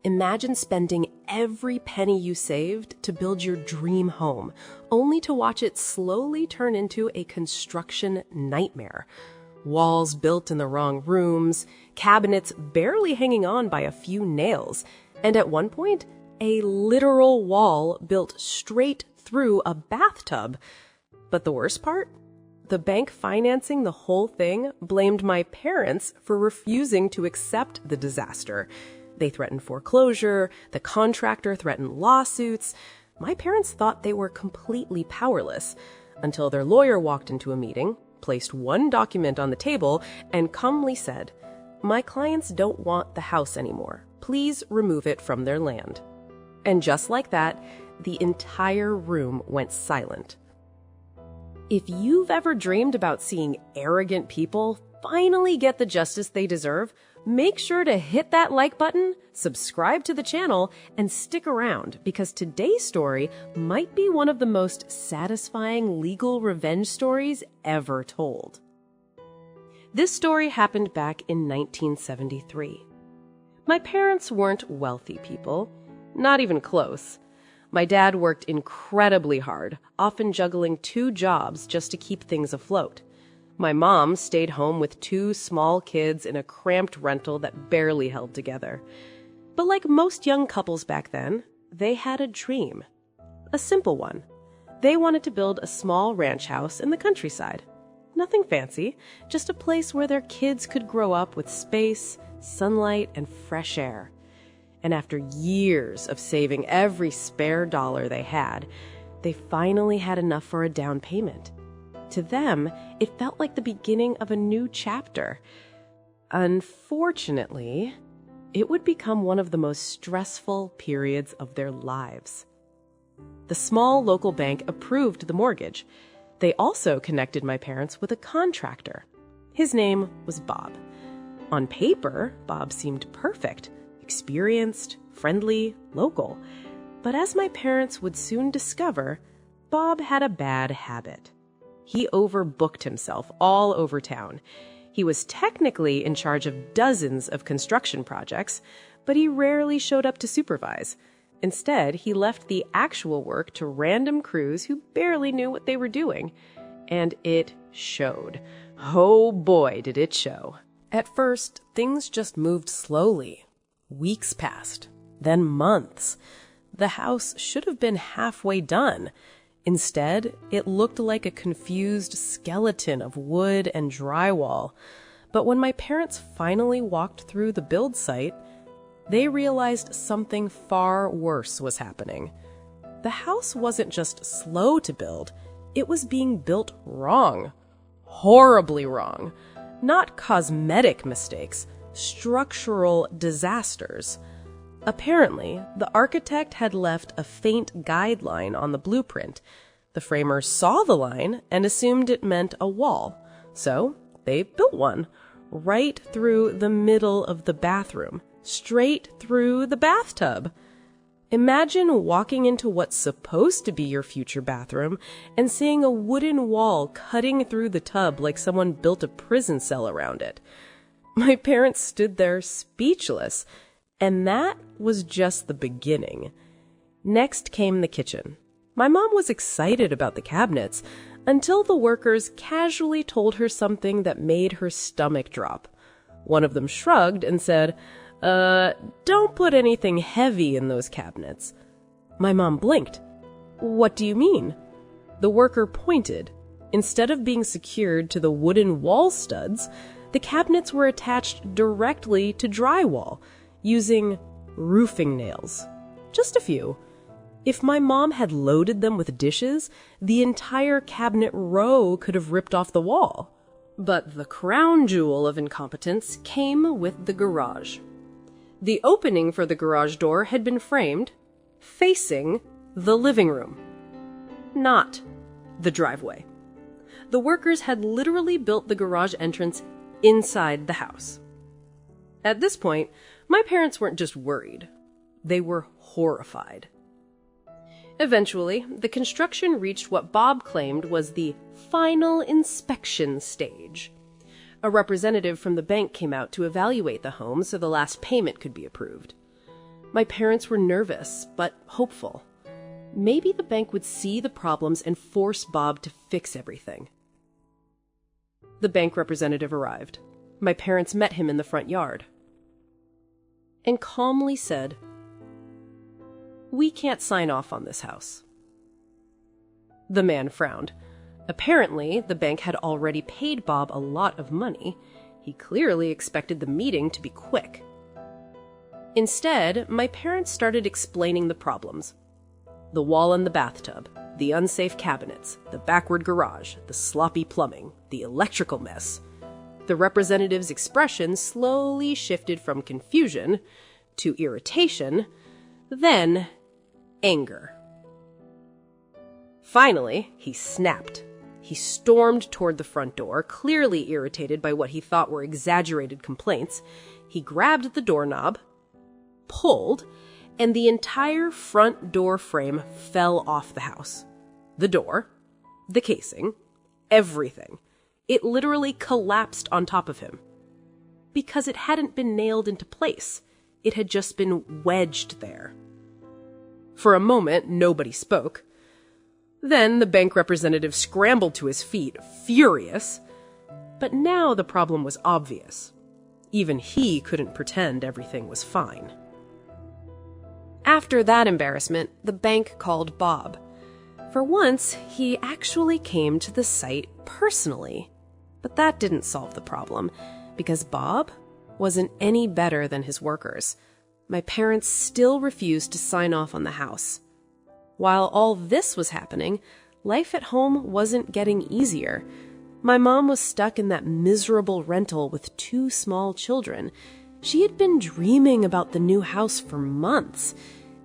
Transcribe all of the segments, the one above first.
Imagine spending every penny you saved to build your dream home, only to watch it slowly turn into a construction nightmare. Walls built in the wrong rooms, cabinets barely hanging on by a few nails, and at one point, a literal wall built straight through a bathtub. But the worst part? The bank financing the whole thing blamed my parents for refusing to accept the disaster. They threatened foreclosure, the contractor threatened lawsuits. My parents thought they were completely powerless until their lawyer walked into a meeting, placed one document on the table, and calmly said, "My clients don't want the house anymore. Please remove it from their land." And just like that, the entire room went silent. If you've ever dreamed about seeing arrogant people finally get the justice they deserve, make sure to hit that like button, subscribe to the channel, and stick around because today's story might be one of the most satisfying legal revenge stories ever told. This story happened back in 1973. My parents weren't wealthy people, not even close. My dad worked incredibly hard, often juggling 2 jobs just to keep things afloat. My mom stayed home with 2 small kids in a cramped rental that barely held together. But like most young couples back then, they had a dream. A simple one. They wanted to build a small ranch house in the countryside. Nothing fancy, just a place where their kids could grow up with space, sunlight, and fresh air. And after years of saving every spare dollar they had, they finally had enough for a down payment. To them, it felt like the beginning of a new chapter. Unfortunately, it would become one of the most stressful periods of their lives. The small local bank approved the mortgage. They also connected my parents with a contractor. His name was Bob. On paper, Bob seemed perfect. Experienced, friendly, local. But as my parents would soon discover, Bob had a bad habit. He overbooked himself all over town. He was technically in charge of dozens of construction projects, but he rarely showed up to supervise. Instead, he left the actual work to random crews who barely knew what they were doing. And it showed. Oh boy, did it show. At first, things just moved slowly. Weeks passed, then months. The house should have been halfway done. Instead, it looked like a confused skeleton of wood and drywall. But when my parents finally walked through the build site, they realized something far worse was happening. The house wasn't just slow to build, it was being built wrong. Horribly wrong. Not cosmetic mistakes, structural disasters. Apparently, the architect had left a faint guideline on the blueprint. The framers saw the line and assumed it meant a wall. So they built one, right through the middle of the bathroom, straight through the bathtub. Imagine walking into what's supposed to be your future bathroom and seeing a wooden wall cutting through the tub like someone built a prison cell around it. My parents stood there speechless, and that was just the beginning. Next came the kitchen. My mom was excited about the cabinets until the workers casually told her something that made her stomach drop. One of them shrugged and said, don't put anything heavy in those cabinets." My mom blinked. "What do you mean?" The worker pointed. Instead of being secured to the wooden wall studs, the cabinets were attached directly to drywall, using roofing nails. Just a few. If my mom had loaded them with dishes, the entire cabinet row could have ripped off the wall. But the crown jewel of incompetence came with the garage. The opening for the garage door had been framed facing the living room, not the driveway. The workers had literally built the garage entrance inside the house. At this point, my parents weren't just worried. They were horrified. Eventually, the construction reached what Bob claimed was the final inspection stage. A representative from the bank came out to evaluate the home so the last payment could be approved. My parents were nervous, but hopeful. Maybe the bank would see the problems and force Bob to fix everything. The bank representative arrived. My parents met him in the front yard and calmly said, "We can't sign off on this house." The man frowned. Apparently, the bank had already paid Bob a lot of money. He clearly expected the meeting to be quick. Instead, my parents started explaining the problems. The wall in the bathtub, the unsafe cabinets, the backward garage, the sloppy plumbing, the electrical mess. The representative's expression slowly shifted from confusion to irritation, then anger. Finally, he snapped. He stormed toward the front door, clearly irritated by what he thought were exaggerated complaints. He grabbed the doorknob, pulled, and the entire front door frame fell off the house. The door, the casing, everything. It literally collapsed on top of him. Because it hadn't been nailed into place. It had just been wedged there. For a moment, nobody spoke. Then the bank representative scrambled to his feet, furious. But now the problem was obvious. Even he couldn't pretend everything was fine. After that embarrassment, the bank called Bob. For once, he actually came to the site personally. But that didn't solve the problem, because Bob wasn't any better than his workers. My parents still refused to sign off on the house. While all this was happening, life at home wasn't getting easier. My mom was stuck in that miserable rental with 2 small children. She had been dreaming about the new house for months.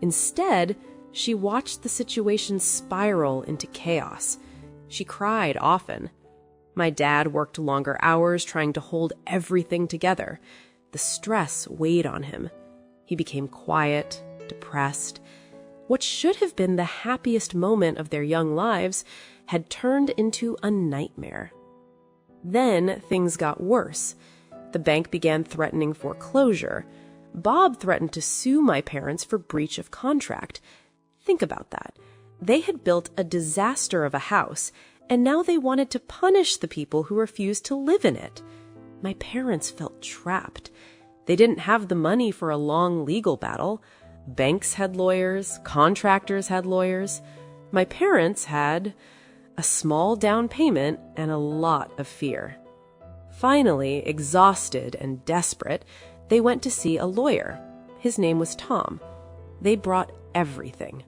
Instead, she watched the situation spiral into chaos. She cried often. My dad worked longer hours trying to hold everything together. The stress weighed on him. He became quiet, depressed. What should have been the happiest moment of their young lives had turned into a nightmare. Then things got worse. The bank began threatening foreclosure. Bob threatened to sue my parents for breach of contract. Think about that. They had built a disaster of a house, and now they wanted to punish the people who refused to live in it. My parents felt trapped. They didn't have the money for a long legal battle. Banks had lawyers, contractors had lawyers. My parents had a small down payment and a lot of fear. Finally, exhausted and desperate, they went to see a lawyer. His name was Tom. They brought everything.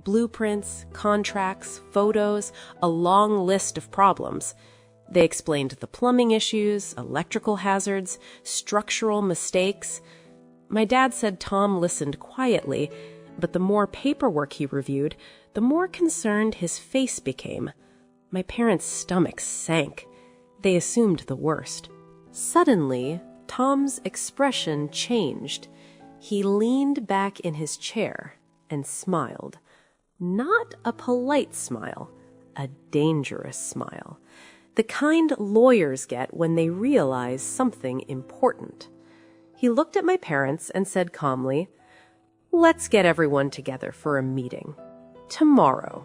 Blueprints, contracts, photos, a long list of problems. They explained the plumbing issues, electrical hazards, structural mistakes. My dad said Tom listened quietly, but the more paperwork he reviewed, the more concerned his face became. My parents' stomachs sank. They assumed the worst. Suddenly, Tom's expression changed. He leaned back in his chair and smiled. Not a polite smile, a dangerous smile. The kind lawyers get when they realize something important. He looked at my parents and said calmly, "Let's get everyone together for a meeting. Tomorrow."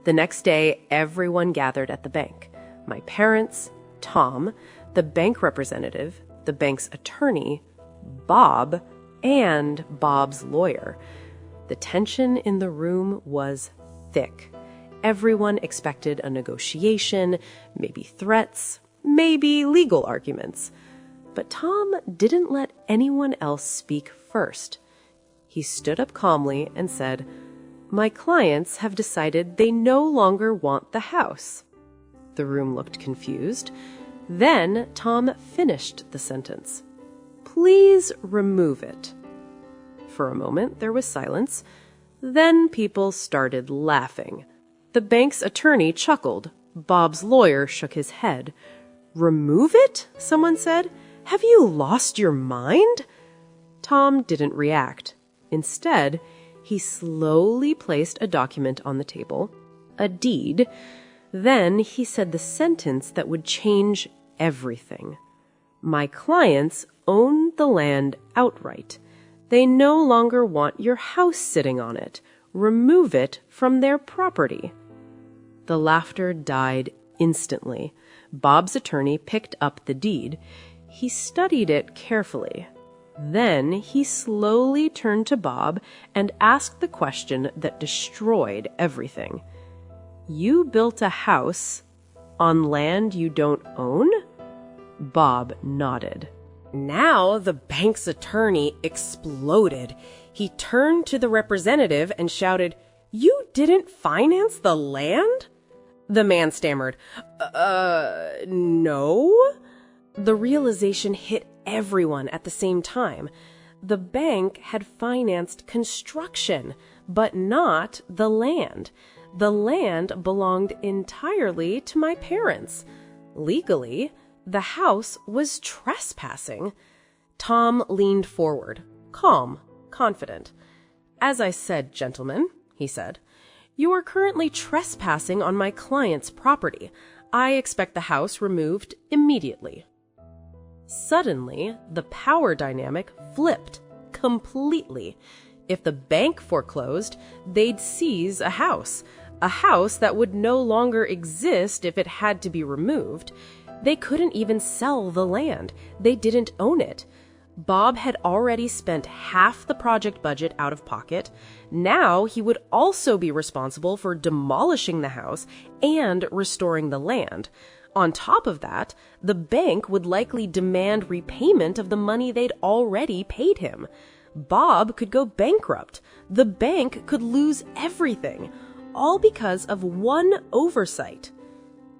The next day, everyone gathered at the bank. My parents, Tom, the bank representative, the bank's attorney, Bob, and Bob's lawyer. The tension in the room was thick. Everyone expected a negotiation, maybe threats, maybe legal arguments. But Tom didn't let anyone else speak first. He stood up calmly and said, "My clients have decided they no longer want the house." The room looked confused. Then Tom finished the sentence. "Please remove it." For a moment, there was silence. Then people started laughing. The bank's attorney chuckled. Bob's lawyer shook his head. "Remove it?" someone said. "Have you lost your mind?" Tom didn't react. Instead, he slowly placed a document on the table, a deed. Then he said the sentence that would change everything. My clients owned the land outright. They no longer want your house sitting on it. Remove it from their property." The laughter died instantly. Bob's attorney picked up the deed. He studied it carefully. Then he slowly turned to Bob and asked the question that destroyed everything. "You built a house on land you don't own?" Bob nodded. Now the bank's attorney exploded. He turned to the representative and shouted, "You didn't finance the land?" The man stammered, No." The realization hit everyone at the same time. The bank had financed construction, but not the land. The land belonged entirely to my parents. Legally, the house was trespassing. Tom leaned forward, calm, confident. "As I said, gentlemen," he said, "you are currently trespassing on my client's property. I expect the house removed immediately." Suddenly, the power dynamic flipped completely. If the bank foreclosed, they'd seize a house that would no longer exist if it had to be removed. They couldn't even sell the land. They didn't own it. Bob had already spent half the project budget out of pocket. Now he would also be responsible for demolishing the house and restoring the land. On top of that, the bank would likely demand repayment of the money they'd already paid him. Bob could go bankrupt. The bank could lose everything, all because of one oversight.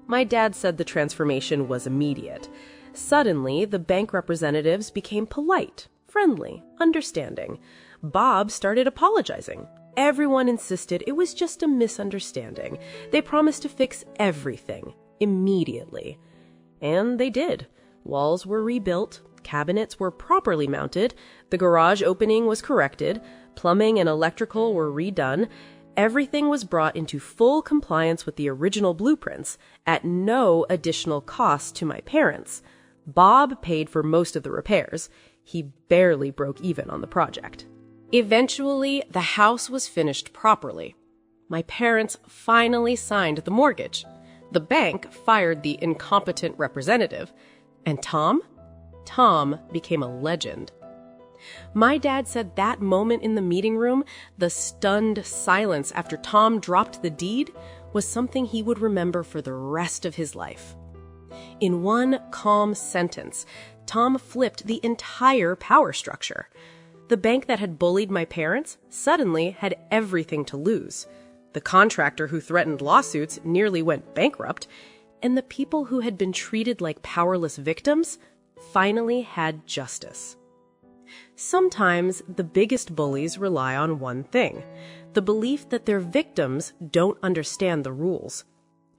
My dad said the transformation was immediate. Suddenly, the bank representatives became polite, friendly, understanding. Bob started apologizing. Everyone insisted it was just a misunderstanding. They promised to fix everything immediately. And they did. Walls were rebuilt, cabinets were properly mounted, the garage opening was corrected, plumbing and electrical were redone. Everything was brought into full compliance with the original blueprints at no additional cost to my parents. Bob paid for most of the repairs. He barely broke even on the project. Eventually, the house was finished properly. My parents finally signed the mortgage. The bank fired the incompetent representative. And Tom? Tom became a legend. My dad said that moment in the meeting room, the stunned silence after Tom dropped the deed, was something he would remember for the rest of his life. In one calm sentence, Tom flipped the entire power structure. The bank that had bullied my parents suddenly had everything to lose. The contractor who threatened lawsuits nearly went bankrupt, and the people who had been treated like powerless victims finally had justice. Sometimes the biggest bullies rely on one thing, the belief that their victims don't understand the rules.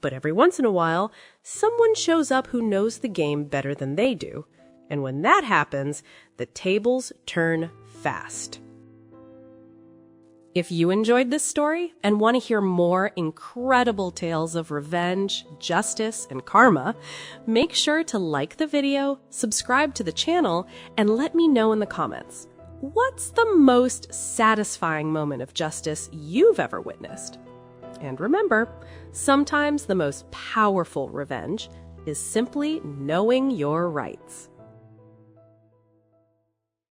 But every once in a while, someone shows up who knows the game better than they do. And when that happens, the tables turn fast. If you enjoyed this story and want to hear more incredible tales of revenge, justice, and karma, make sure to like the video, subscribe to the channel, and let me know in the comments. What's the most satisfying moment of justice you've ever witnessed? And remember, sometimes the most powerful revenge is simply knowing your rights.